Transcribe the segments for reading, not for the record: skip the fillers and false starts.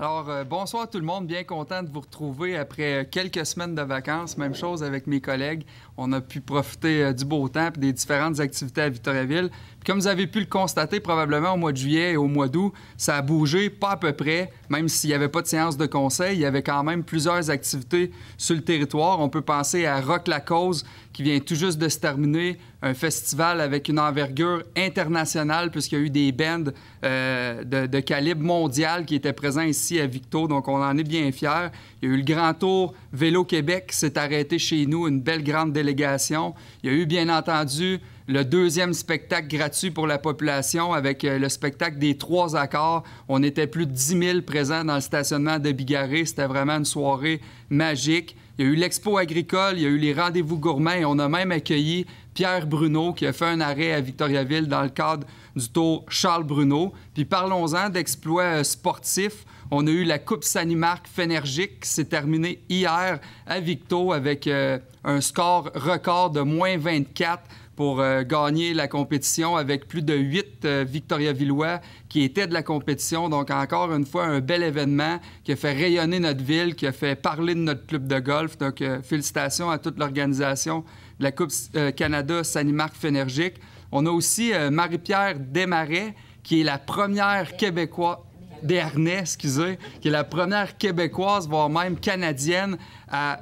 Alors, bonsoir tout le monde. Bien content de vous retrouver après quelques semaines de vacances. Même chose avec mes collègues. On a pu profiter du beau temps et des différentes activités à Victoriaville. Puis comme vous avez pu le constater probablement au mois de juillet et au mois d'août, ça a bougé pas à peu près. Même s'il n'y avait pas de séance de conseil, il y avait quand même plusieurs activités sur le territoire. On peut penser à Rock la Cause qui vient tout juste de se terminer, un festival avec une envergure internationale puisqu'il y a eu des bands de calibre mondial qui étaient présents ici à Victo, donc on en est bien fiers. Il y a eu le Grand Tour Vélo Québec qui s'est arrêté chez nous, une belle grande délégation. Il y a eu bien entendu le deuxième spectacle gratuit pour la population avec le spectacle des 3 accords. On était plus de 10 000 présents dans le stationnement de Bigarré. C'était vraiment une soirée magique. Il y a eu l'expo agricole, il y a eu les rendez-vous gourmands et on a même accueilli Pierre Bruno qui a fait un arrêt à Victoriaville dans le cadre du Tour Charles Bruno. Puis parlons-en d'exploits sportifs. On a eu la Coupe Sanimark Fénergique qui s'est terminée hier à Victo avec un score record de moins 24 pour gagner la compétition avec plus de 8 Victoriavillois qui étaient de la compétition. Donc, encore une fois, un bel événement qui a fait rayonner notre ville, qui a fait parler de notre club de golf. Donc, félicitations à toute l'organisation de la Coupe Canada Sanimark Fénergique. On a aussi Marie-Pierre Desmarais, qui est la première Québécoise... Desharnais, excusez, qui est la première Québécoise, voire même canadienne, à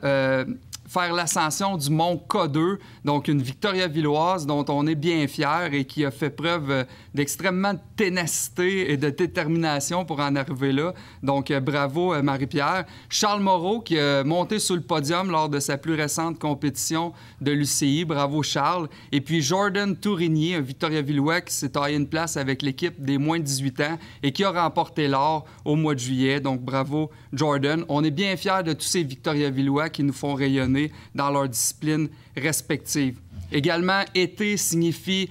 faire l'ascension du mont K2, donc une Victoriavilloise dont on est bien fiers et qui a fait preuve d'extrêmement de ténacité et de détermination pour en arriver là. Donc, bravo Marie-Pierre. Charles Moreau qui a monté sur le podium lors de sa plus récente compétition de l'UCI. Bravo Charles. Et puis Jordan Tourigny, un Victoriavillois qui s'est taillé une place avec l'équipe des moins de 18 ans et qui a remporté l'or au mois de juillet. Donc, bravo Jordan. On est bien fiers de tous ces Victoriavillois qui nous font rayonner dans leurs disciplines respectives. Également, été signifie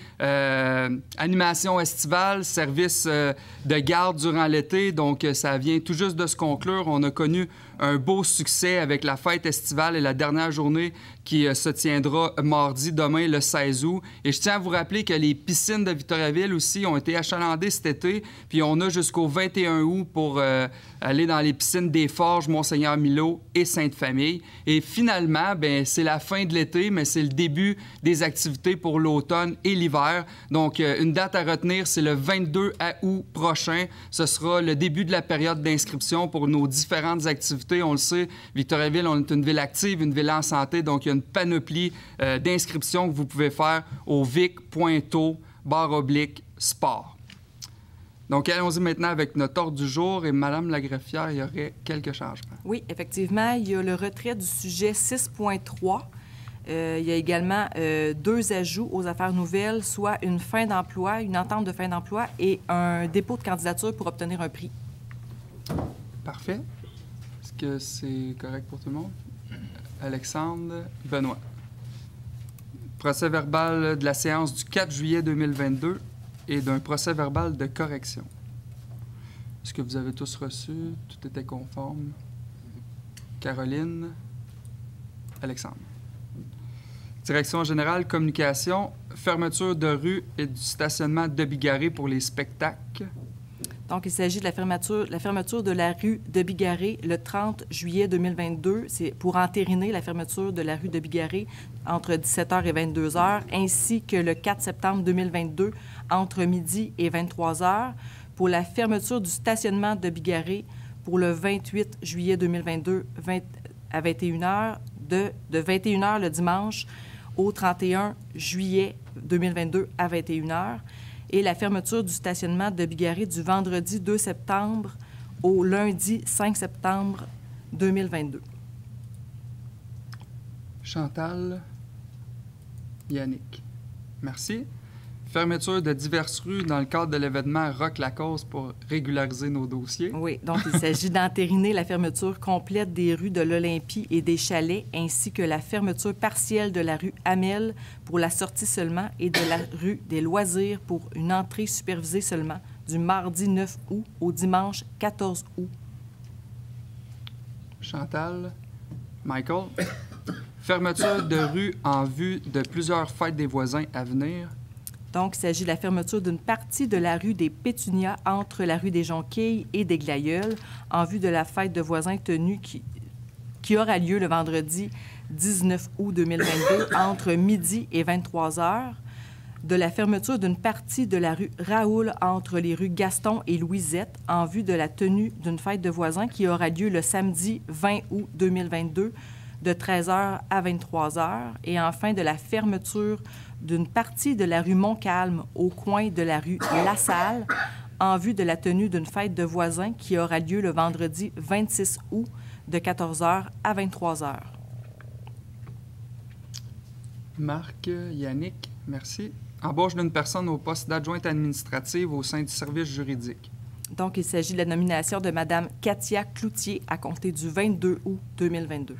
animation estivale, service de garde durant l'été. Donc, ça vient tout juste de se conclure. On a connu un beau succès avec la fête estivale et la dernière journée qui se tiendra mardi, demain, le 16 août. Et je tiens à vous rappeler que les piscines de Victoriaville aussi ont été achalandées cet été. Puis on a jusqu'au 21 août pour aller dans les piscines des Forges, Monseigneur-Milo et Sainte-Famille. Et finalement, bien, c'est la fin de l'été, mais c'est le début des activités pour l'automne et l'hiver. Donc, une date à retenir, c'est le 22 août prochain. Ce sera le début de la période d'inscription pour nos différentes activités. On le sait, Victoriaville, on est une ville active, une ville en santé, donc il y a une panoplie d'inscriptions que vous pouvez faire au vic.to/sport. Donc, allons-y maintenant avec notre ordre du jour. Et Madame la greffière, il y aurait quelques changements. Oui, effectivement, il y a le retrait du sujet 6.3. Il y a également 2 ajouts aux affaires nouvelles, soit une fin d'emploi, une entente de fin d'emploi et un dépôt de candidature pour obtenir un prix. Parfait. Est-ce que c'est correct pour tout le monde? Alexandre, Benoît. Procès-verbal de la séance du 4 juillet 2022 et d'un procès-verbal de correction. Est-ce que vous avez tous reçu? Tout était conforme? Caroline, Alexandre. Direction générale, communication, fermeture de rue et du stationnement de Bigarré pour les spectacles. Donc, il s'agit de la fermeture de la rue de Bigarré le 30 juillet 2022. C'est pour entériner la fermeture de la rue de Bigarré entre 17h et 22h, ainsi que le 4 septembre 2022 entre midi et 23h. Pour la fermeture du stationnement de Bigarré pour le 28 juillet 2022 à 21h, de 21h le dimanche au 31 juillet 2022 à 21h. Et la fermeture du stationnement de Bigarré du vendredi 2 septembre au lundi 5 septembre 2022. Chantal, Yannick. Merci. Fermeture de diverses rues dans le cadre de l'événement Rock la Cause pour régulariser nos dossiers. Oui, donc il s'agit d'entériner la fermeture complète des rues de l'Olympie et des Chalets, ainsi que la fermeture partielle de la rue Hamel pour la sortie seulement et de la rue des Loisirs pour une entrée supervisée seulement du mardi 9 août au dimanche 14 août. Chantal, Michael. Fermeture de rue en vue de plusieurs fêtes des voisins à venir. Donc, il s'agit de la fermeture d'une partie de la rue des Pétunias entre la rue des Jonquilles et des Glaïeuls en vue de la fête de voisins tenue qui aura lieu le vendredi 19 août 2022 entre midi et 23 heures, de la fermeture d'une partie de la rue Raoul entre les rues Gaston et Louisette en vue de la tenue d'une fête de voisins qui aura lieu le samedi 20 août 2022 de 13h à 23h, et enfin de la fermeture d'une partie de la rue Montcalm au coin de la rue Lassalle en vue de la tenue d'une fête de voisins qui aura lieu le vendredi 26 août de 14h à 23h. Marc, Yannick, merci. Embauche d'une personne au poste d'adjointe administrative au sein du service juridique. Donc, il s'agit de la nomination de Mme Katia Cloutier à compter du 22 août 2022.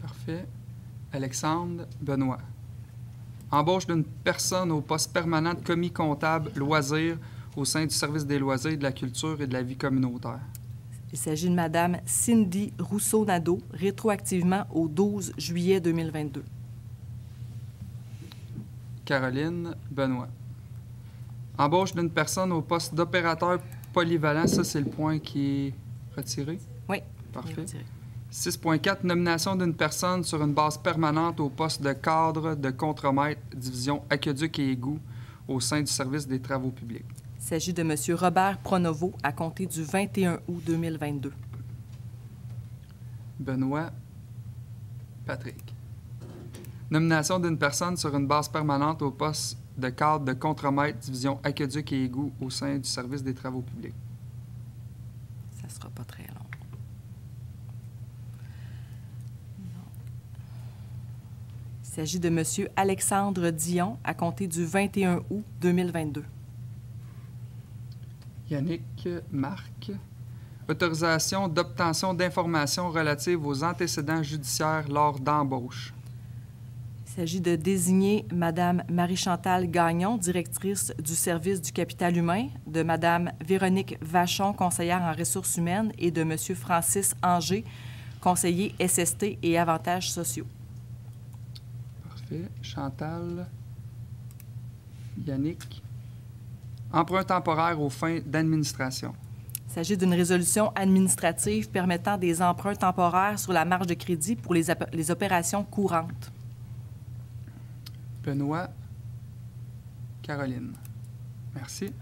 Parfait. Alexandre, Benoît. Embauche d'une personne au poste permanent de commis comptable loisirs au sein du service des loisirs, de la culture et de la vie communautaire. Il s'agit de Mme Cindy Rousseau-Nadeau, rétroactivement au 12 juillet 2022. Caroline, Benoît. Embauche d'une personne au poste d'opérateur polyvalent. Ça, c'est le point qui est retiré? Oui. Parfait. 6.4, nomination d'une personne sur une base permanente au poste de cadre de contremaître, division aqueduc et égouts, au sein du service des travaux publics. Il s'agit de M. Robert Pronovo à compter du 21 août 2022. Benoît, Patrick. Nomination d'une personne sur une base permanente au poste de cadre de contremaître, division aqueduc et égouts, au sein du service des travaux publics. Ça ne sera pas très long. Il s'agit de M. Alexandre Dion à compter du 21 août 2022. Yannick, Marc. Autorisation d'obtention d'informations relatives aux antécédents judiciaires lors d'embauche. Il s'agit de désigner Mme Marie-Chantal Gagnon, directrice du service du capital humain, de Mme Véronique Vachon, conseillère en ressources humaines, et de M. Francis Anger, conseiller SST et avantages sociaux. Parfait. Chantal, Yannick. Emprunt temporaire aux fins d'administration. Il s'agit d'une résolution administrative permettant des emprunts temporaires sur la marge de crédit pour les opérations courantes. Benoît, Caroline. Merci.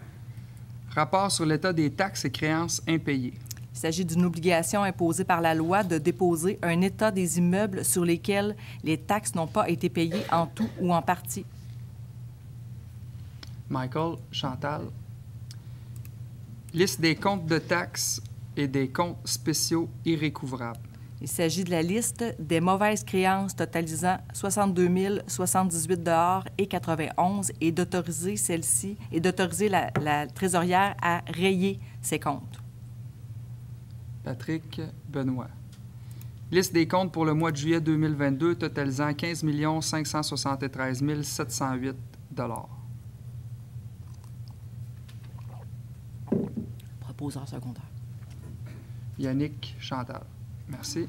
Rapport sur l'état des taxes et créances impayées. Il s'agit d'une obligation imposée par la loi de déposer un état des immeubles sur lesquels les taxes n'ont pas été payées en tout ou en partie. Michael, Chantal. Liste des comptes de taxes et des comptes spéciaux irrécouvrables. Il s'agit de la liste des mauvaises créances totalisant 62 078 et 91 et d'autoriser celle-ci et d'autoriser la trésorière à rayer ces comptes. Patrick, Benoît. Liste des comptes pour le mois de juillet 2022 totalisant 15 573 708 Proposeur secondaire. Yannick, Chantal. Merci.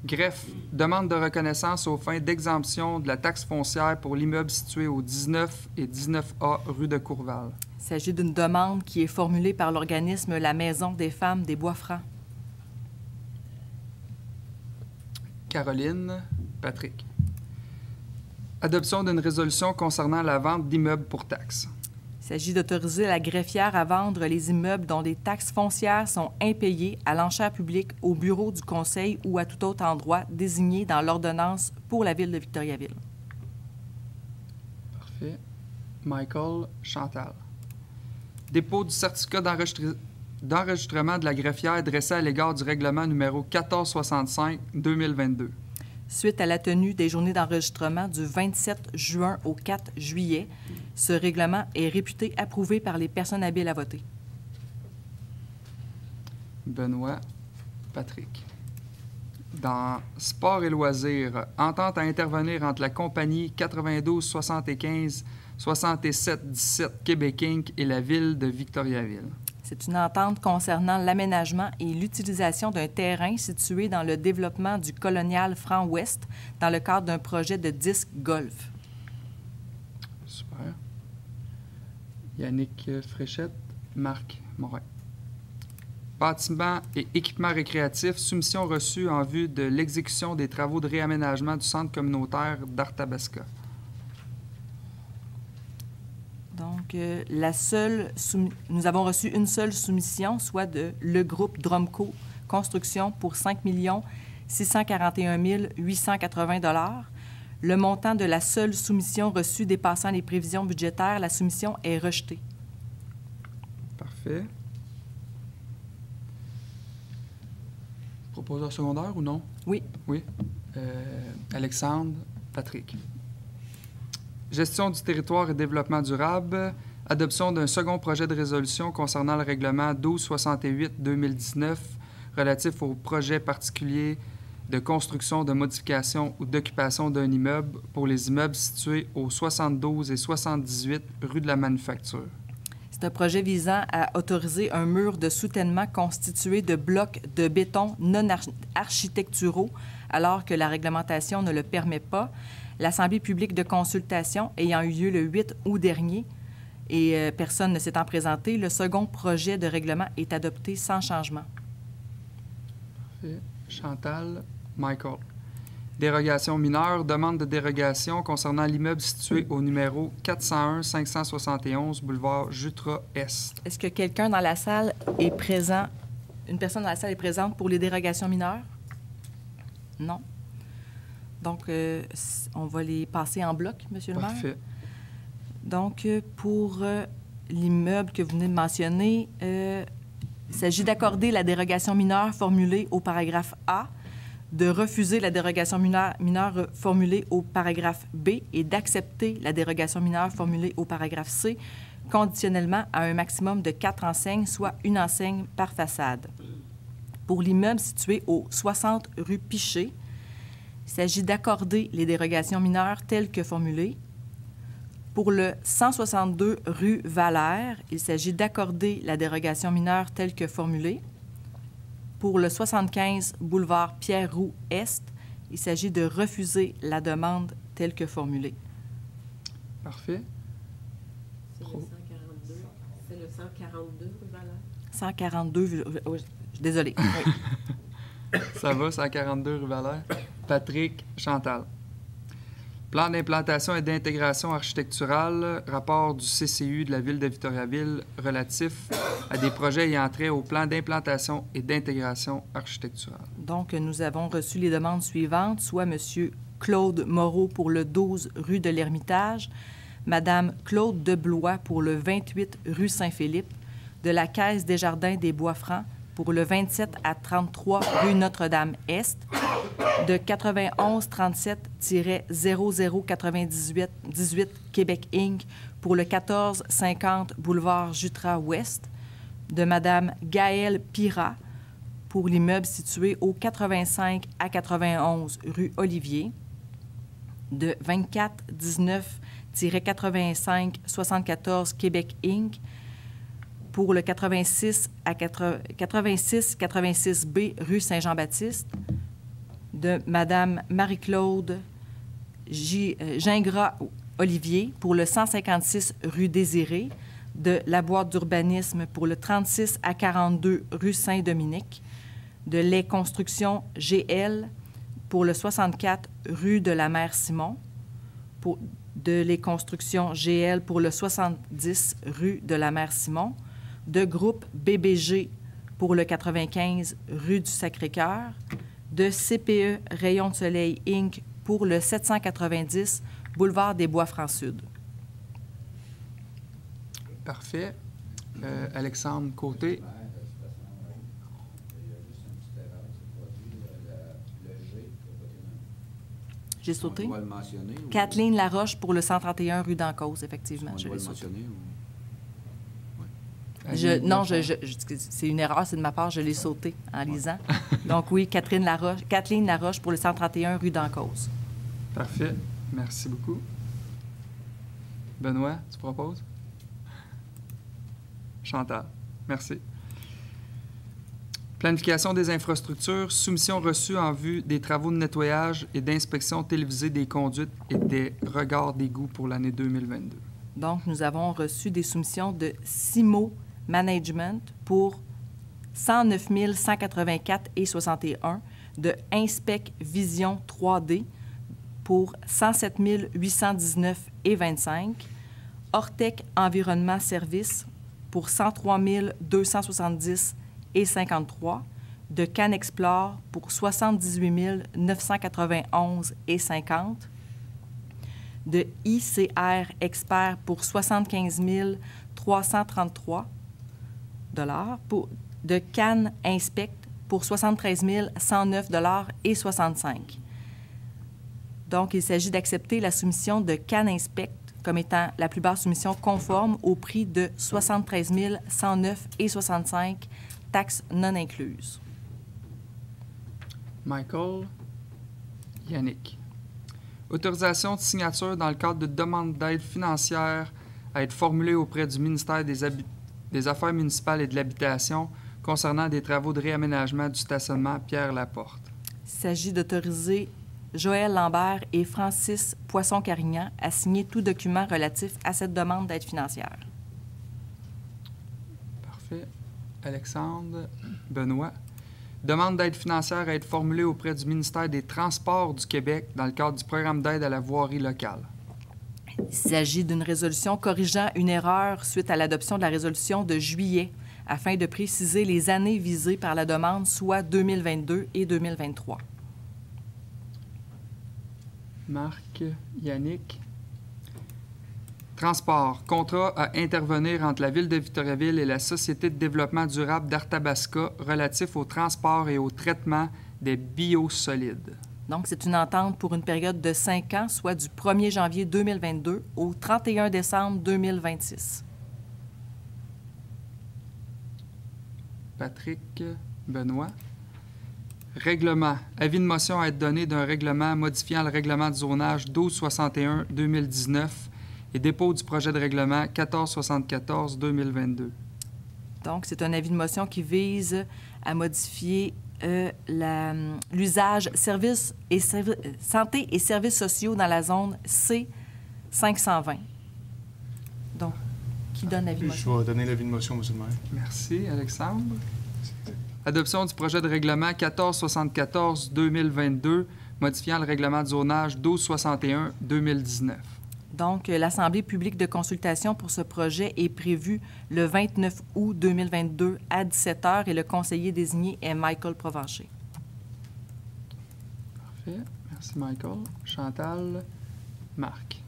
Greffe, demande de reconnaissance aux fins d'exemption de la taxe foncière pour l'immeuble situé au 19 et 19A rue de Courval. Il s'agit d'une demande qui est formulée par l'organisme La Maison des femmes des Bois-Francs. Caroline, Patrick. Adoption d'une résolution concernant la vente d'immeubles pour taxes. Il s'agit d'autoriser la greffière à vendre les immeubles dont des taxes foncières sont impayées à l'enchère publique au bureau du conseil ou à tout autre endroit désigné dans l'ordonnance pour la ville de Victoriaville. Parfait. Michael, Chantal. Dépôt du certificat d'enregistrement de la greffière dressé à l'égard du règlement numéro 1465-2022. Suite à la tenue des journées d'enregistrement du 27 juin au 4 juillet, ce règlement est réputé approuvé par les personnes habiles à voter. Benoît, Patrick. Dans Sport et loisirs, entente à intervenir entre la compagnie 92 75 67 17 Québec Inc. et la ville de Victoriaville. C'est une entente concernant l'aménagement et l'utilisation d'un terrain situé dans le développement du colonial Franc-Ouest dans le cadre d'un projet de disc golf. Super. Yannick Fréchette, Marc Morin. Bâtiments et équipements récréatifs, soumission reçue en vue de l'exécution des travaux de réaménagement du centre communautaire d'Arthabasca. Donc, nous avons reçu une seule soumission, soit de le groupe Dromco Construction pour 5 641 880 $. Le montant de la seule soumission reçue dépassant les prévisions budgétaires, la soumission est rejetée. Parfait. Proposeur secondaire ou non? Oui. Oui. Alexandre, Patrick. Gestion du territoire et développement durable. Adoption d'un second projet de résolution concernant le règlement 1268-2019 relatif aux projets particuliers de construction, de modification ou d'occupation d'un immeuble pour les immeubles situés au 72 et 78 rue de la Manufacture. C'est un projet visant à autoriser un mur de soutènement constitué de blocs de béton non architecturaux, alors que la réglementation ne le permet pas. L'Assemblée publique de consultation ayant eu lieu le 8 août dernier et personne ne s'étant présenté, le second projet de règlement est adopté sans changement. Parfait. Chantal, Michael. Dérogation mineure, demande de dérogation concernant l'immeuble situé au numéro 401-571 boulevard Jutras-Est. Est-ce que quelqu'un dans la salle est présent, une personne dans la salle est présente pour les dérogations mineures? Non. Donc, on va les passer en bloc, M. le maire. Parfait. Donc, pour l'immeuble que vous venez de mentionner, il s'agit d'accorder la dérogation mineure formulée au paragraphe A, de refuser la dérogation mineure formulée au paragraphe B et d'accepter la dérogation mineure formulée au paragraphe C, conditionnellement à un maximum de 4 enseignes, soit une enseigne par façade. Pour l'immeuble situé au 60 rue Piché, il s'agit d'accorder les dérogations mineures telles que formulées. Pour le 162 rue Valère, il s'agit d'accorder la dérogation mineure telle que formulée. Pour le 75 boulevard Pierre-Roux-Est, il s'agit de refuser la demande telle que formulée. Parfait. C'est le 142. C'est le 142 rue Valère. 142, désolé. Oui. Ça va, 142 rue Valère. Patrick, Chantal. Plan d'implantation et d'intégration architecturale, rapport du CCU de la Ville de Victoriaville relatif à des projets ayant trait au plan d'implantation et d'intégration architecturale. Donc, nous avons reçu les demandes suivantes, soit M. Claude Moreau pour le 12 rue de l'Ermitage, Mme Claude Deblois pour le 28 rue Saint-Philippe, de la Caisse des Jardins des Bois-Francs pour le 27 à 33 rue Notre-Dame-Est, de 9137-0098-18 Québec Inc. pour le 1450 boulevard Jutras-Ouest, de Mme Gaëlle Pirat pour l'immeuble situé au 85 à 91 rue Olivier, de 2419-85-74 Québec Inc. pour le 86-86B rue Saint-Jean-Baptiste, de Mme Marie-Claude Gingras-Olivier pour le 156 rue Désirée, de la boîte d'urbanisme pour le 36 à 42 rue Saint-Dominique, de Les Constructions GL pour le 64 rue de la Mère Simon, de Les Constructions GL pour le 70 rue de la Mère Simon, de groupe BBG pour le 95 rue du Sacré-Cœur, de CPE Rayon de Soleil Inc. pour le 790 boulevard des Bois-Francs-Sud. Parfait. Alexandre Côté. J'ai sauté. On doit le mentionner. Kathleen Laroche pour le 131 rue d'Encausse, effectivement. On Je doit l'ai le sauté. mentionner. Non, c'est une erreur, c'est de ma part, je l'ai sauté en lisant. Donc oui, Kathleen Laroche pour le 131 rue d'Encausse. Parfait. Merci beaucoup. Benoît, tu proposes? Chantal, merci. Planification des infrastructures, soumission reçue en vue des travaux de nettoyage et d'inspection télévisée des conduites et des regards d'égout pour l'année 2022. Donc, nous avons reçu des soumissions de Simo Management pour 109 184,61 de Inspec Vision 3D pour 107 819,25, Ortec Environnement Service pour 103 270,53, de CanExplore pour 78 991,50, de ICR Expert pour 75 333 de Can Inspect pour 73 109,65 Donc, il s'agit d'accepter la soumission de Can Inspect comme étant la plus basse soumission conforme au prix de 73 109,65 taxes non incluses. Michael. Yannick. Autorisation de signature dans le cadre de demande d'aide financière à être formulée auprès du ministère des Affaires municipales et de l'Habitation concernant des travaux de réaménagement du stationnement Pierre-Laporte. Il s'agit d'autoriser Joël Lambert et Francis Poisson-Carignan à signer tout document relatif à cette demande d'aide financière. Parfait. Alexandre. Benoît. Demande d'aide financière à être formulée auprès du ministère des Transports du Québec dans le cadre du programme d'aide à la voirie locale. Il s'agit d'une résolution corrigeant une erreur suite à l'adoption de la résolution de juillet afin de préciser les années visées par la demande, soit 2022 et 2023. Marc. Yannick. Transport. Contrat à intervenir entre la Ville de Victoriaville et la Société de développement durable d'Arthabasca relatif au transport et au traitement des biosolides. Donc, c'est une entente pour une période de 5 ans, soit du 1er janvier 2022 au 31 décembre 2026. Patrick. Benoît. Règlement. Avis de motion à être donné d'un règlement modifiant le règlement de zonage 1261-2019 et dépôt du projet de règlement 1474-2022. Donc, c'est un avis de motion qui vise à modifier l'usage santé et services sociaux dans la zone C520. Donc, qui donne l'avis de motion? Je vais donner l'avis de motion, M. le maire. Merci, Alexandre. Adoption du projet de règlement 1474-2022, modifiant le règlement de zonage 1261-2019. Donc, l'Assemblée publique de consultation pour ce projet est prévue le 29 août 2022 à 17 h et le conseiller désigné est Michael Provencher. Parfait. Merci, Michael. Chantal. Marc.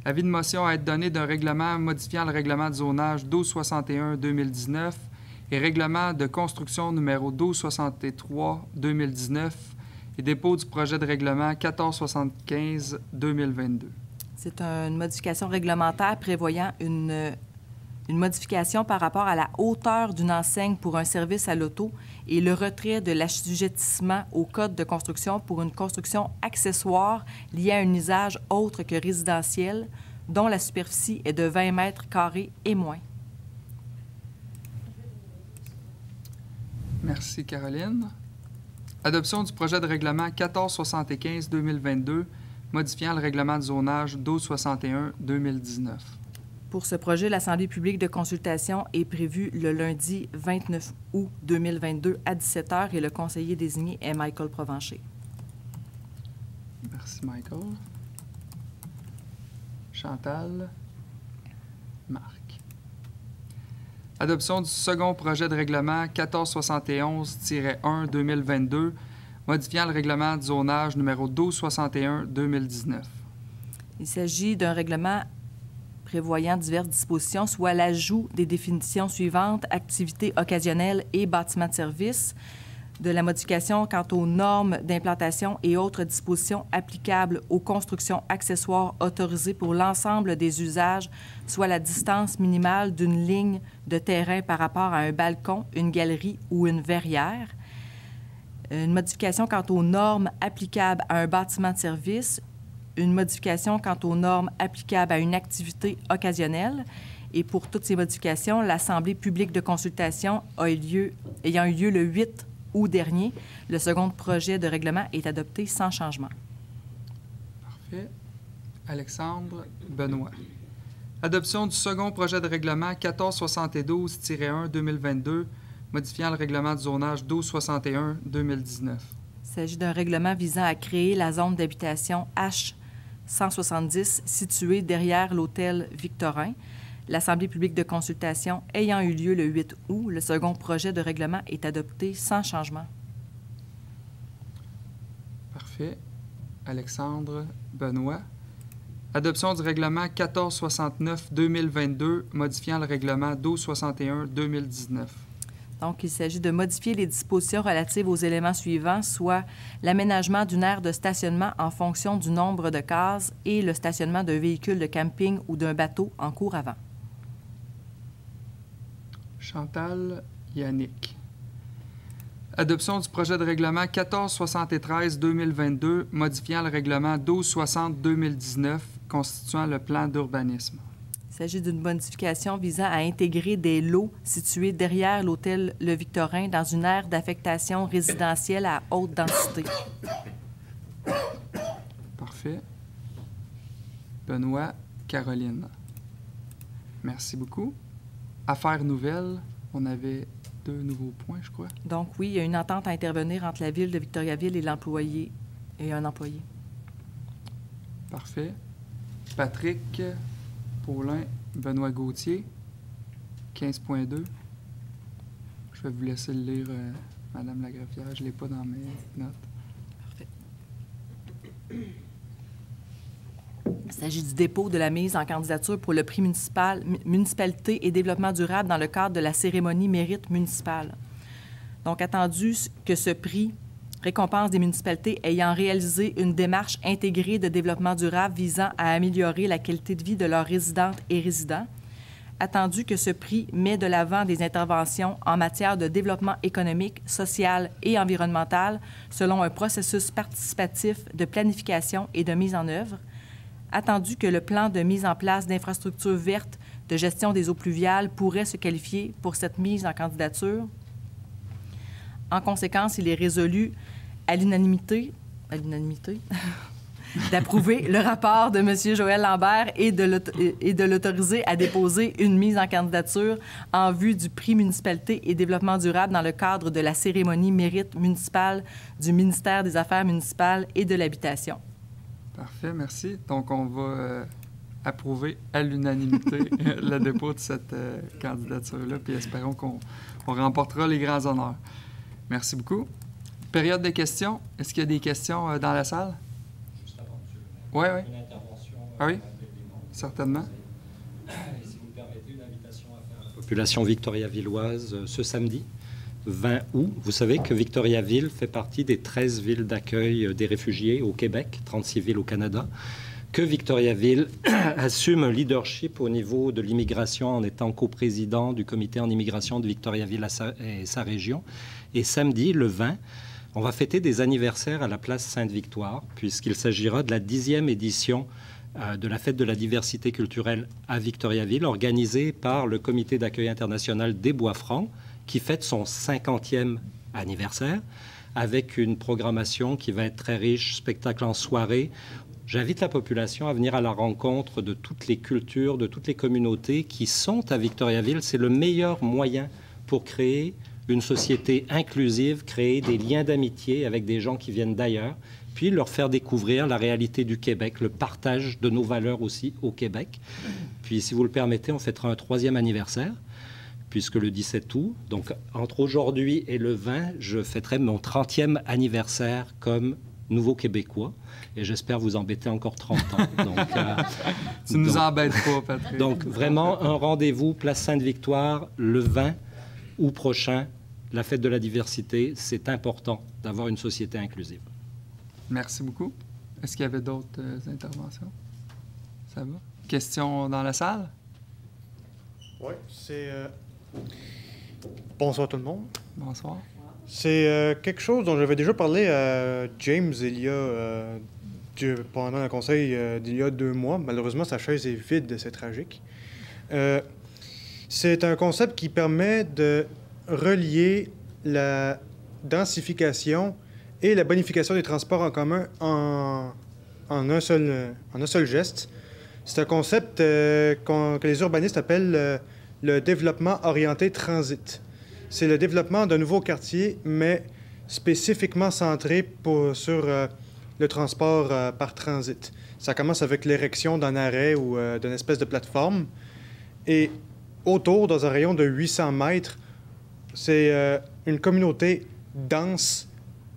Avis de motion à être donné d'un règlement modifiant le règlement de zonage 1261-2019 et règlement de construction numéro 1263-2019 et dépôt du projet de règlement 1475-2022. C'est une modification réglementaire prévoyant une modification par rapport à la hauteur d'une enseigne pour un service à l'auto et le retrait de l'assujettissement au code de construction pour une construction accessoire liée à un usage autre que résidentiel dont la superficie est de 20 mètres carrés et moins. Merci, Caroline. Adoption du projet de règlement 1475-2022, modifiant le règlement de zonage 1261-2019. Pour ce projet, l'Assemblée publique de consultation est prévue le lundi 29 août 2022 à 17 h et le conseiller désigné est Michael Provencher. Merci, Michael. Chantal. Marc. Adoption du second projet de règlement 1471-1-2022, modifiant le règlement de zonage numéro 1261-2019. Il s'agit d'un règlement prévoyant diverses dispositions, soit l'ajout des définitions suivantes, activités occasionnelles et bâtiments de service, de la modification quant aux normes d'implantation et autres dispositions applicables aux constructions accessoires autorisées pour l'ensemble des usages, soit la distance minimale d'une ligne de terrain par rapport à un balcon, une galerie ou une verrière. Une modification quant aux normes applicables à un bâtiment de service, une modification quant aux normes applicables à une activité occasionnelle. Et pour toutes ces modifications, l'Assemblée publique de consultation ayant eu lieu le 8 août dernier, le second projet de règlement est adopté sans changement. Parfait. Alexandre. Benoît. Adoption du second projet de règlement 1472-1-2022, modifiant le règlement du zonage 1261-2019. Il s'agit d'un règlement visant à créer la zone d'habitation H170 située derrière l'hôtel Victorin. L'Assemblée publique de consultation ayant eu lieu le 8 août, le second projet de règlement est adopté sans changement. Parfait. Alexandre, Benoît. Adoption du règlement 1469-2022, modifiant le règlement 1261-2019. Donc, il s'agit de modifier les dispositions relatives aux éléments suivants, soit l'aménagement d'une aire de stationnement en fonction du nombre de cases et le stationnement d'un véhicule de camping ou d'un bateau en cours avant. Chantal, Yannick. Adoption du projet de règlement 1473-2022, modifiant le règlement 1260-2019, constituant le plan d'urbanisme. Il s'agit d'une modification visant à intégrer des lots situés derrière l'hôtel Le Victorin dans une aire d'affectation résidentielle à haute densité. Parfait. Benoît, Caroline. Merci beaucoup. Affaires nouvelles, on avait 2 nouveaux points, je crois. Donc oui, il y a une entente à intervenir entre la Ville de Victoriaville et l'employé et un employé. Parfait. Patrick, Paulin, Benoît Gauthier, 15.2. Je vais vous laisser le lire, Madame la greffière. Je ne l'ai pas dans mes notes. Parfait. Il s'agit du dépôt de la mise en candidature pour le prix municipal, Municipalité et développement durable dans le cadre de la cérémonie Mérite municipale. Donc, attendu que ce prix récompense des municipalités ayant réalisé une démarche intégrée de développement durable visant à améliorer la qualité de vie de leurs résidentes et résidents. Attendu que ce prix met de l'avant des interventions en matière de développement économique, social et environnemental selon un processus participatif de planification et de mise en œuvre. Attendu que le plan de mise en place d'infrastructures vertes de gestion des eaux pluviales pourrait se qualifier pour cette mise en candidature. En conséquence, il est résolu à l'unanimité d'approuver le rapport de M. Joël Lambert et de l'autoriser à déposer une mise en candidature en vue du prix Municipalité et développement durable dans le cadre de la cérémonie Mérite municipale du ministère des Affaires municipales et de l'Habitation. Parfait, merci. Donc, on va approuver à l'unanimité le dépôt de cette candidature-là, puis espérons qu'on remportera les grands honneurs. Merci beaucoup. Période de questions. Est-ce qu'il y a des questions dans la salle? Juste avant, monsieur le maire. maire. Oui. Une intervention. Ah oui? Des membres. Certainement. Et si vous me permettez, une invitation à faire à la population victoriavilloise ce samedi, 20 août. Vous savez que Victoriaville fait partie des 13 villes d'accueil des réfugiés au Québec, 36 villes au Canada, que Victoriaville assume un leadership au niveau de l'immigration en étant coprésident du comité en immigration de Victoriaville et sa région. Et samedi, le 20, on va fêter des anniversaires à la place Sainte-Victoire, puisqu'il s'agira de la 10e édition de la fête de la diversité culturelle à Victoriaville, organisée par le comité d'accueil international des Bois-Francs, qui fête son 50e anniversaire, avec une programmation qui va être très riche, spectacle en soirée. J'invite la population à venir à la rencontre de toutes les cultures, de toutes les communautés qui sont à Victoriaville. C'est le meilleur moyen pour créer une société inclusive, créer des liens d'amitié avec des gens qui viennent d'ailleurs, puis leur faire découvrir la réalité du Québec, le partage de nos valeurs aussi au Québec. Puis, si vous le permettez, on fêtera un 3e anniversaire, puisque le 17 août, donc entre aujourd'hui et le 20, je fêterai mon 30e anniversaire comme nouveau Québécois, et j'espère vous embêter encore 30 ans. Donc, tu ne nous embêtes pas, Patrick. Donc, vraiment, un rendez-vous, place Sainte-Victoire, le 20 août prochain, la fête de la diversité. C'est important d'avoir une société inclusive. Merci beaucoup. Est-ce qu'il y avait d'autres interventions? Ça va? Questions dans la salle? Oui, c'est... Bonsoir tout le monde. Bonsoir. C'est quelque chose dont j'avais déjà parlé à James pendant un conseil d'il y a 2 mois. Malheureusement, sa chaise est vide, c'est tragique. C'est un concept qui permet de relier la densification et la bonification des transports en commun en un seul geste. C'est un concept que les urbanistes appellent le développement orienté transit. C'est le développement d'un nouveau quartier, mais spécifiquement centré sur le transport par transit. Ça commence avec l'érection d'un arrêt ou d'une espèce de plateforme. Et autour, dans un rayon de 800 mètres, c'est une communauté dense,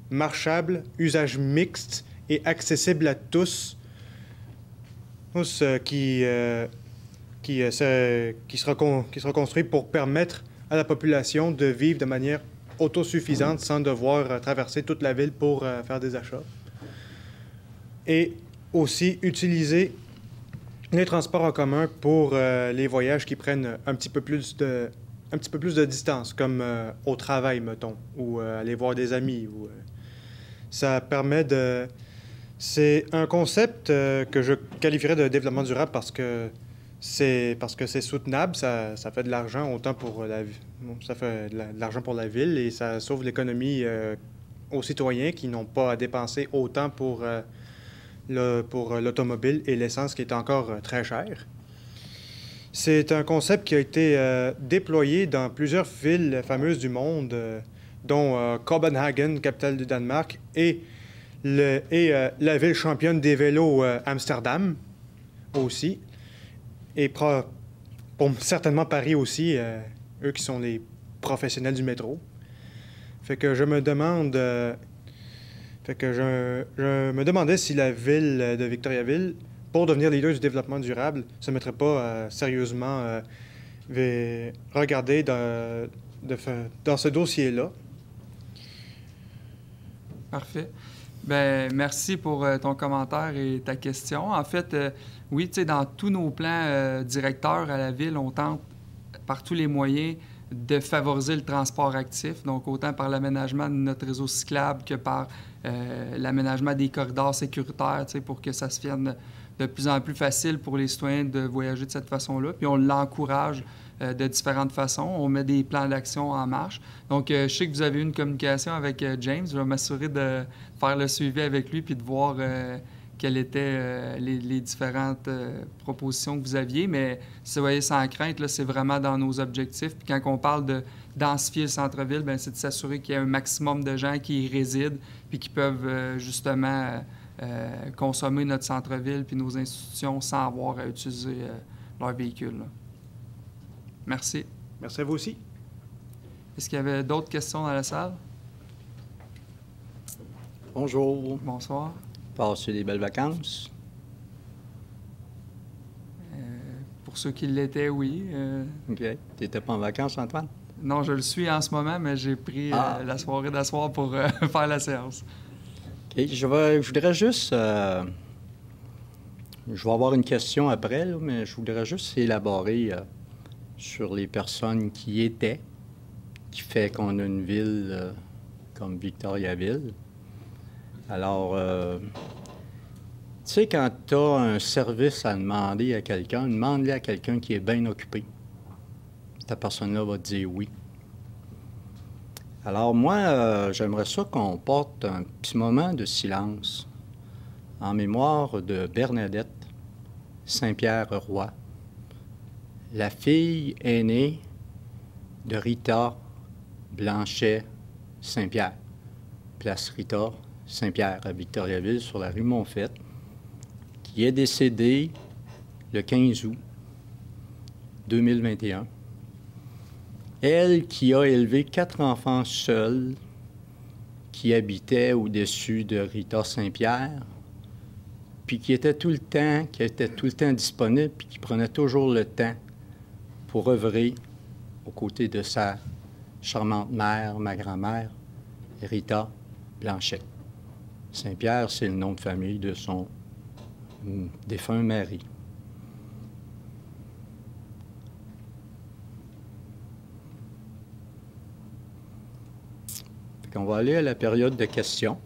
marchable, usage mixte et accessible à tous qui sera construit pour permettre à la population de vivre de manière autosuffisante sans devoir traverser toute la ville pour faire des achats. Et aussi utiliser les transports en commun pour les voyages qui prennent un petit peu plus de distance, comme au travail, mettons, ou aller voir des amis. Ça permet de... C'est un concept que je qualifierais de développement durable parce que c'est soutenable, ça fait de l'argent autant pour ça fait de l'argent pour la ville et ça sauve l'économie aux citoyens qui n'ont pas à dépenser autant pour l'automobile et l'essence qui est encore très cher. C'est un concept qui a été déployé dans plusieurs villes fameuses du monde, dont Copenhagen, capitale du Danemark, et la ville championne des vélos, Amsterdam, aussi. Et certainement Paris aussi, eux qui sont les professionnels du métro. Fait que je me demande... je me demandais si la ville de Victoriaville, pour devenir leader du développement durable, ne se mettrait pas sérieusement regarder dans ce dossier-là. Parfait. Bien, merci pour ton commentaire et ta question. En fait, oui, tu sais, dans tous nos plans directeurs à la ville, on tente par tous les moyens de favoriser le transport actif, donc autant par l'aménagement de notre réseau cyclable que par l'aménagement des corridors sécuritaires, tu sais, pour que ça se vienne de plus en plus facile pour les citoyens de voyager de cette façon-là. Puis on l'encourage de différentes façons. On met des plans d'action en marche. Donc, je sais que vous avez eu une communication avec James. Je vais m'assurer de faire le suivi avec lui puis de voir quelles étaient les différentes propositions que vous aviez. Mais soyez sans crainte, là, c'est vraiment dans nos objectifs. Puis quand on parle de densifier le centre-ville, bien, c'est de s'assurer qu'il y a un maximum de gens qui y résident puis qui peuvent justement consommer notre centre-ville puis nos institutions sans avoir à utiliser leur véhicule. Là. Merci. Merci à vous aussi. Est-ce qu'il y avait d'autres questions dans la salle? Bonjour. Bonsoir. Passez des belles vacances? Pour ceux qui l'étaient, oui. OK. Tu n'étais pas en vacances, Antoine? Non, je le suis en ce moment, mais j'ai pris la soirée d'asseoir pour faire la séance. OK. Je voudrais juste... je vais avoir une question après, là, mais je voudrais juste élaborer sur les personnes qui étaient, qui fait qu'on a une ville comme Victoriaville. Alors, tu sais, quand tu as un service à demander à quelqu'un, demande-le à quelqu'un qui est bien occupé. Cette personne-là va te dire oui. Alors, moi, j'aimerais ça qu'on porte un petit moment de silence en mémoire de Bernadette Saint-Pierre-Roy, la fille aînée de Rita Blanchet Saint-Pierre, place Rita Saint-Pierre à Victoriaville, sur la rue Montfait, qui est décédée le 15 août 2021. Elle qui a élevé 4 enfants seuls, qui habitait au-dessus de Rita Saint-Pierre, puis qui était tout le temps disponible, puis qui prenait toujours le temps pour œuvrer aux côtés de sa charmante mère, ma grand-mère, Rita Blanchet. Saint-Pierre, c'est le nom de famille de son défunt mari. On va aller à la période de questions.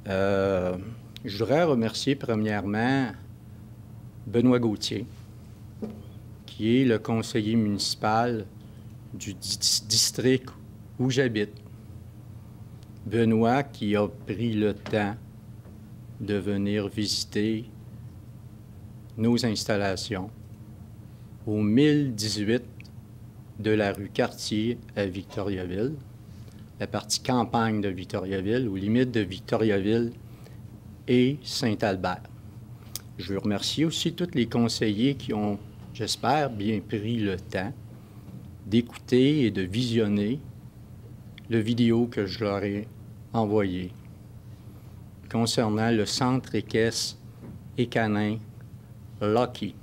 Je voudrais remercier premièrement Benoît Gauthier, qui est le conseiller municipal du district où j'habite. Benoît qui a pris le temps de venir visiter nos installations au 1018 de la rue Cartier à Victoriaville, la partie campagne de Victoriaville, aux limites de Victoriaville et Saint-Albert. Je veux remercier aussi tous les conseillers qui ont, j'espère, bien pris le temps d'écouter et de visionner le vidéo que je leur ai envoyé concernant le centre équestre et canin Lucky.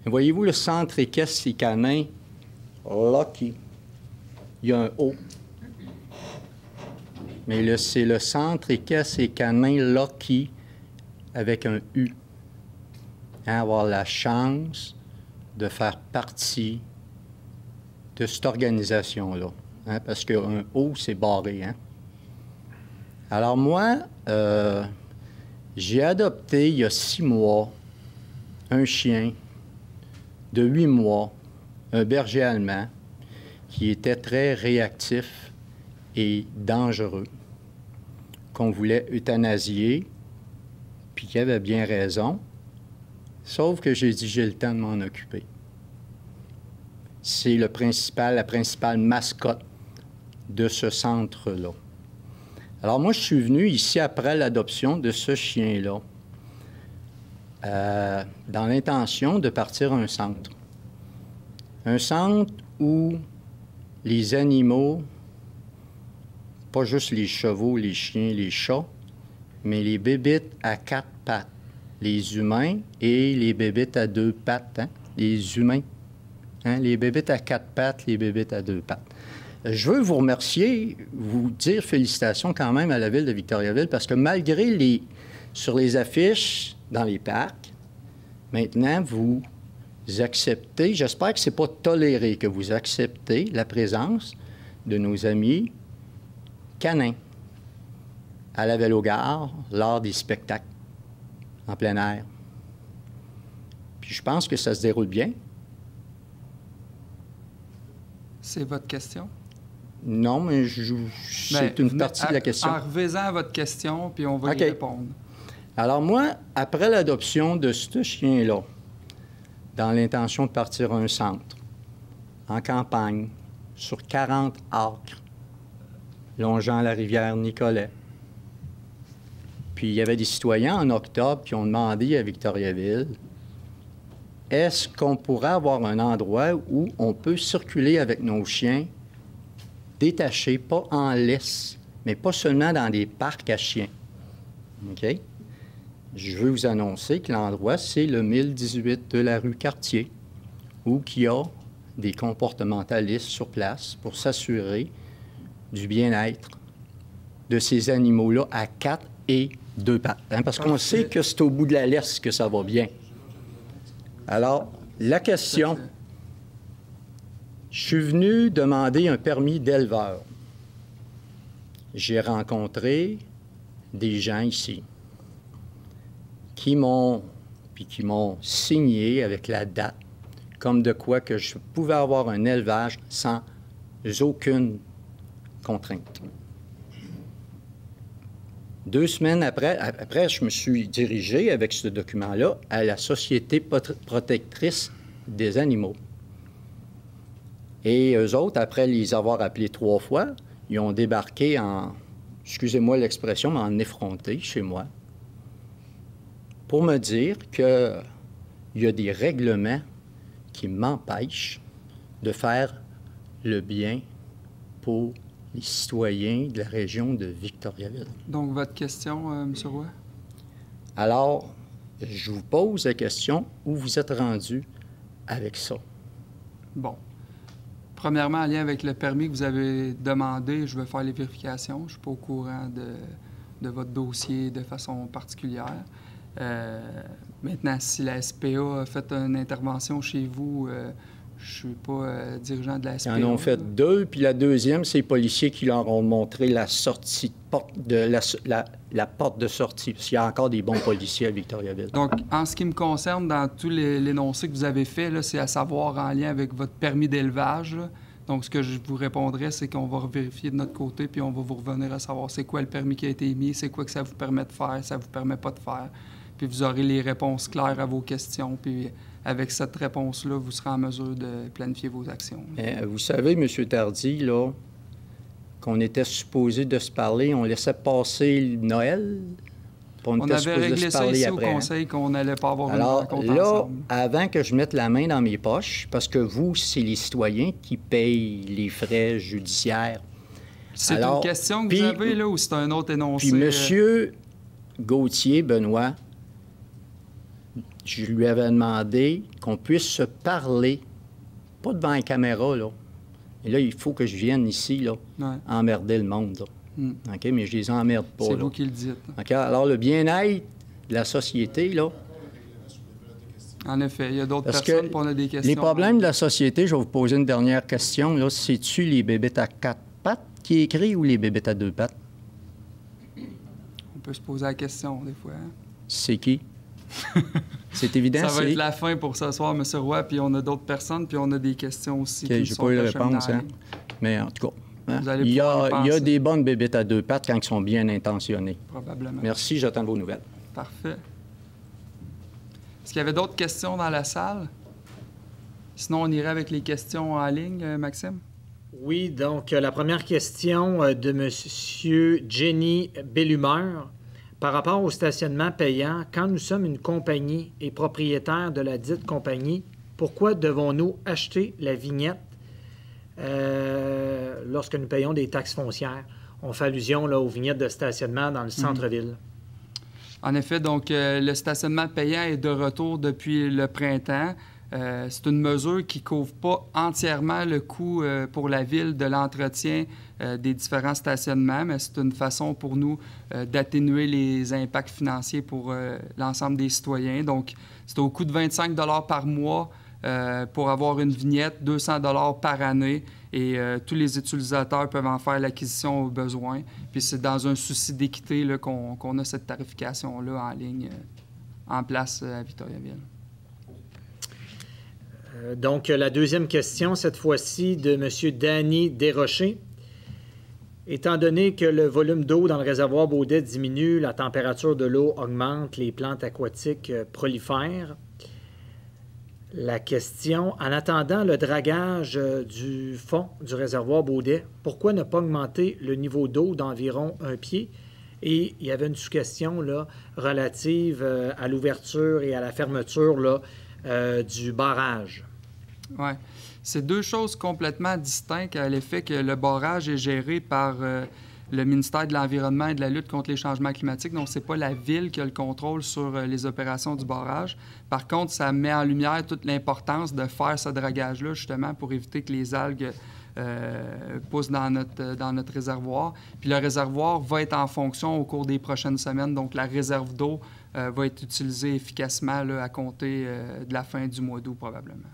Voyez-vous le centre équestre et canin Lucky? Il y a un O. Mais c'est le centre équestre et canin Lucky avec un U. Avoir la chance de faire partie de cette organisation-là. Parce qu'un O, c'est barré. Alors moi, j'ai adopté il y a 6 mois un chien de 8 mois, un berger allemand, qui était très réactif et dangereux, qu'on voulait euthanasier, puis qui avait bien raison, sauf que j'ai dit, j'ai le temps de m'en occuper. C'est la principale mascotte de ce centre-là. Alors moi, je suis venu ici après l'adoption de ce chien-là, dans l'intention de partir un centre. Un centre où les animaux, pas juste les chevaux, les chiens, les chats, mais les bébites à 4 pattes, les humains et les bébites à 2 pattes, les humains. Les bébites à 4 pattes, les bébites à 2 pattes. Je veux vous remercier, vous dire félicitations quand même à la Ville de Victoriaville, parce que malgré sur les affiches dans les parcs, maintenant, vous acceptez, j'espère que ce n'est pas toléré, que vous acceptez la présence de nos amis canins à la Vélogare lors des spectacles en plein air. Puis je pense que ça se déroule bien. C'est votre question? Non, mais c'est une partie de la question. Revenez-en à votre question, puis on va y répondre. Alors moi, après l'adoption de ce chien-là, dans l'intention de partir un centre, en campagne, sur 40 acres, longeant la rivière Nicolet. Puis il y avait des citoyens en octobre qui ont demandé à Victoriaville, est-ce qu'on pourrait avoir un endroit où on peut circuler avec nos chiens détachés, pas en laisse, mais pas seulement dans des parcs à chiens. OK? Je veux vous annoncer que l'endroit, c'est le 1018 de la rue Cartier, où il y a des comportementalistes sur place pour s'assurer du bien-être de ces animaux-là à 4 et 2 pattes. Parce qu'on sait que c'est au bout de la laisse que ça va bien. Alors, la question, je suis venu demander un permis d'éleveur. J'ai rencontré des gens ici qui m'ont signé avec la date, comme de quoi que je pouvais avoir un élevage sans aucune contrainte. 2 semaines après, je me suis dirigé avec ce document-là à la Société protectrice des animaux. Et eux autres, après les avoir appelés 3 fois, ils ont débarqué excusez-moi l'expression, mais en effronté chez moi, pour me dire qu'il y a des règlements qui m'empêchent de faire le bien pour les citoyens de la région de Victoriaville. Donc, votre question, M. Roy? Alors, je vous pose la question, où vous êtes rendu avec ça? Bon. Premièrement, en lien avec le permis que vous avez demandé, je vais faire les vérifications. Je ne suis pas au courant de votre dossier de façon particulière. Maintenant, si la SPA a fait une intervention chez vous, je ne suis pas dirigeant de la SPA. Ils en ont fait 2, puis la deuxième, c'est les policiers qui leur ont montré la sortie la porte de sortie, parce qu'il y a encore des bons policiers à Victoriaville. Donc, en ce qui me concerne, dans tous l'énoncé que vous avez fait, c'est à savoir en lien avec votre permis d'élevage. Donc, ce que je vous répondrai, c'est qu'on va vérifier de notre côté, puis on va vous revenir à savoir c'est quoi le permis qui a été émis, c'est quoi que ça vous permet de faire, ça vous permet pas de faire. Puis vous aurez les réponses claires à vos questions, puis avec cette réponse-là, vous serez en mesure de planifier vos actions. Vous savez, M. Tardy, là, qu'on était supposé de se parler, on laissait passer Noël, puis On était avait supposé de réglé se ça parler ici après. au conseil qu'on n'allait pas avoir une Alors rencontre là, ensemble. avant que je mette la main dans mes poches, parce que vous, c'est les citoyens qui payent les frais judiciaires. C'est alors, une question que puis- vous avez, là, ou c'est un autre énoncé? Puis M. Gauthier, Benoît, je lui avais demandé qu'on puisse se parler, pas devant la caméra, là. Et là, il faut que je vienne ici, là, Ouais. emmerder le monde, là. Mm. OK? Mais je les emmerde pas, C'est là. vous qui le dites. OK? Alors, le bien-être de la société, là, En effet, il y a d'autres parce personnes, que puis on a des questions. les problèmes de la société, je vais vous poser une dernière question, là. C'est-tu les bébêtes à 4 pattes qui écrit ou les bébêtes à 2 pattes? On peut se poser la question, des fois. Hein? C'est qui? C'est évident, Ça va c'est... être la fin pour ce soir, M. Roy, puis on a d'autres personnes, puis on a des questions aussi. OK, qui j'ai sont pas eu de acheminées réponse, en hein. ligne. Mais en tout cas, hein, Vous allez il y pouvoir y a penser. des bonnes bébêtes à 2 pattes quand ils sont bien intentionnés. Probablement. Merci, j'attends vos nouvelles. Parfait. Est-ce qu'il y avait d'autres questions dans la salle? Sinon, on irait avec les questions en ligne, Maxime? Oui, donc la première question de M. Jenny Bellumeur. Par rapport au stationnement payant, quand nous sommes une compagnie et propriétaire de la dite compagnie, pourquoi devons-nous acheter la vignette lorsque nous payons des taxes foncières? On fait allusion là, aux vignettes de stationnement dans le centre-ville. En effet, donc, le stationnement payant est de retour depuis le printemps. C'est une mesure qui ne couvre pas entièrement le coût pour la ville de l'entretien des différents stationnements, mais c'est une façon pour nous d'atténuer les impacts financiers pour l'ensemble des citoyens. Donc, c'est au coût de 25 $ par mois pour avoir une vignette, 200 $ par année, et tous les utilisateurs peuvent en faire l'acquisition au besoin. Puis c'est dans un souci d'équité là, qu'on a cette tarification-là en ligne en place à Victoriaville. Donc, la deuxième question, cette fois-ci, de M. Danny Desrochers. Étant donné que le volume d'eau dans le réservoir Baudet diminue, la température de l'eau augmente, les plantes aquatiques prolifèrent. La question, en attendant le dragage du fond du réservoir Baudet, pourquoi ne pas augmenter le niveau d'eau d'environ 1 pied? Et il y avait une sous-question là, relative à l'ouverture et à la fermeture là, du barrage. Oui. C'est deux choses complètement distinctes à l'effet que le barrage est géré par le ministère de l'Environnement et de la lutte contre les changements climatiques. Donc, ce n'est pas la Ville qui a le contrôle sur les opérations du barrage. Par contre, ça met en lumière toute l'importance de faire ce dragage-là, justement, pour éviter que les algues poussent dans notre réservoir. Puis le réservoir va être en fonction au cours des prochaines semaines. Donc, la réserve d'eau va être utilisée efficacement là, à compter de la fin du mois d'août, probablement.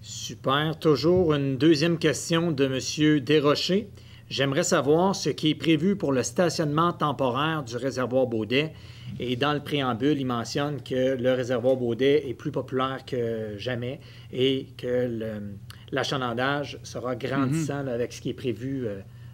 Super. Toujours une deuxième question de M. Desrochers. J'aimerais savoir ce qui est prévu pour le stationnement temporaire du réservoir Baudet. Et dans le préambule, il mentionne que le réservoir Baudet est plus populaire que jamais et que l'achalandage sera grandissant là, avec ce qui est prévu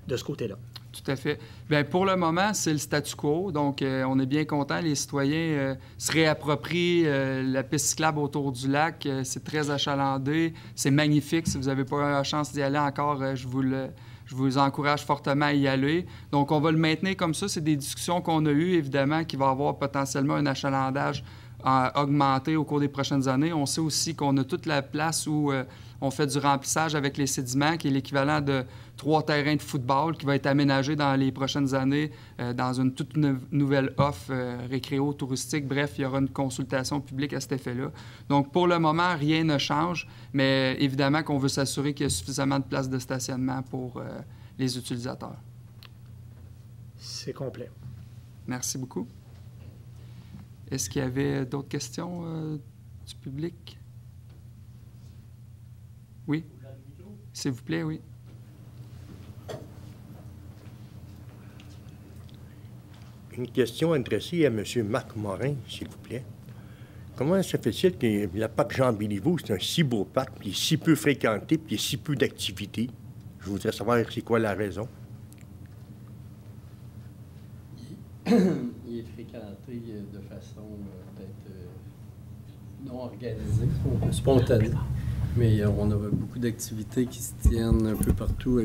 de ce côté-là. Tout à fait. Bien, pour le moment, c'est le statu quo. Donc, on est bien content. Les citoyens se réapproprient la piste cyclable autour du lac. C'est très achalandé. C'est magnifique. Si vous n'avez pas eu la chance d'y aller encore, je vous encourage fortement à y aller. Donc, on va le maintenir comme ça. C'est des discussions qu'on a eues, évidemment, qui va avoir potentiellement un achalandage augmenté au cours des prochaines années. On sait aussi qu'on a toute la place où on fait du remplissage avec les sédiments, qui est l'équivalent de 3 terrains de football, qui va être aménagé dans les prochaines années dans une toute nouvelle offre récréo-touristique. Bref, il y aura une consultation publique à cet effet-là. Donc, pour le moment, rien ne change, mais évidemment qu'on veut s'assurer qu'il y a suffisamment de places de stationnement pour les utilisateurs. C'est complet. Merci beaucoup. Est-ce qu'il y avait d'autres questions du public? Oui? S'il vous plaît, oui. Une question adressée à M. Marc Morin, s'il vous plaît. comment se fait-il que le parc Jean-Béliveau, c'est un si beau parc, puis si peu fréquenté, puis si peu d'activités? Je voudrais savoir c'est quoi la raison. Il est fréquenté de façon peut-être non organisée, spontanée. Mais on a beaucoup d'activités qui se tiennent un peu partout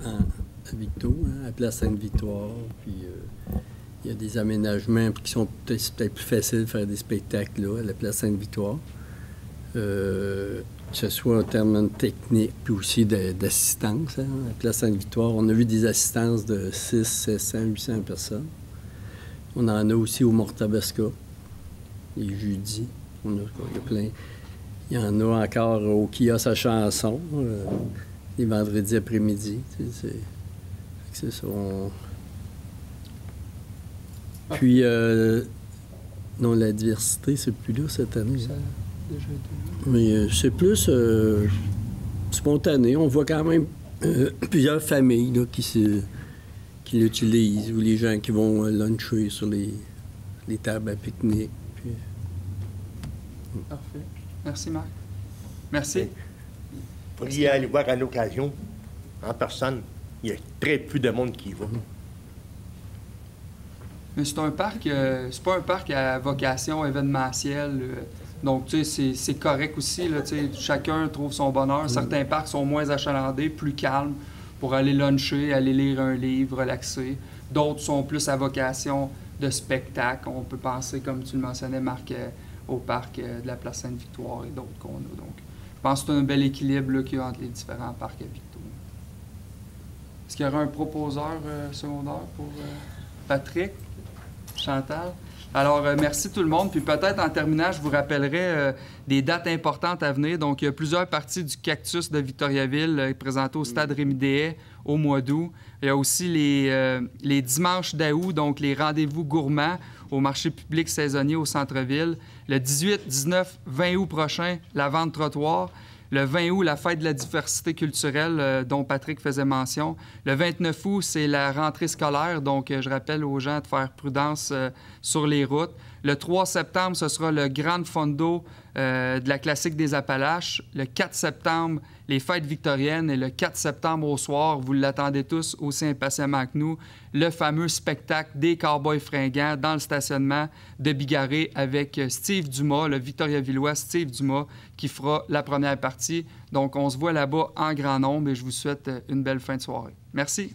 à Victo, à Place Sainte-Victoire. Puis il y a des aménagements qui sont peut-être plus faciles de faire des spectacles là, à la Place Sainte-Victoire. Que ce soit en termes techniques, puis aussi d'assistance. Hein, à la Place Sainte-Victoire, on a vu des assistances de 600, 700, 800 personnes. On en a aussi au Mortabesca, les jeudis. Il y a plein. Il y en a encore au kiosque à chanson, les vendredis après-midi. C'est ça. Puis, non, la diversité, c'est plus là cette année. Ça a déjà été. Mais c'est plus spontané. On voit quand même plusieurs familles là, qui l'utilisent, ou les gens qui vont luncher sur les tables à pique-nique. Puis... Parfait. Merci, Marc. Merci. Vous pourriez aller voir à l'occasion, en personne. Il y a très peu de monde qui y va. Mais c'est un parc, c'est pas un parc à vocation événementielle. Donc, tu sais, c'est correct aussi. Là, tu sais, chacun trouve son bonheur. Certains parcs sont moins achalandés, plus calmes, pour aller luncher, aller lire un livre, relaxer. D'autres sont plus à vocation de spectacle. On peut penser, comme tu le mentionnais, Marc, au parc de la Place Sainte-Victoire et d'autres qu'on a. Donc, je pense que c'est un bel équilibre qu'il y a entre les différents parcs à Victo. Est-ce qu'il y aura un proposeur secondaire pour Patrick, Chantal? Alors, merci tout le monde. Puis peut-être en terminant, je vous rappellerai des dates importantes à venir. Donc, il y a plusieurs parties du Cactus de Victoriaville présentées au Stade Rémy-Déhay au mois d'août. Il y a aussi les dimanches d'août, donc les rendez-vous gourmands au marché public saisonnier au centre-ville. Le 18, 19, 20 août prochain, la vente trottoir. Le 20 août, la fête de la diversité culturelle dont Patrick faisait mention. Le 29 août, c'est la rentrée scolaire, donc je rappelle aux gens de faire prudence sur les routes. Le 3 septembre, ce sera le Grand Fondo de la Classique des Appalaches. Le 4 septembre, les fêtes victoriennes. Et le 4 septembre au soir, vous l'attendez tous aussi impatiemment que nous, le fameux spectacle des Cowboys fringants dans le stationnement de Bigarré avec Steve Dumas, le Victoriavillois Steve Dumas, qui fera la première partie. Donc, on se voit là-bas en grand nombre et je vous souhaite une belle fin de soirée. Merci.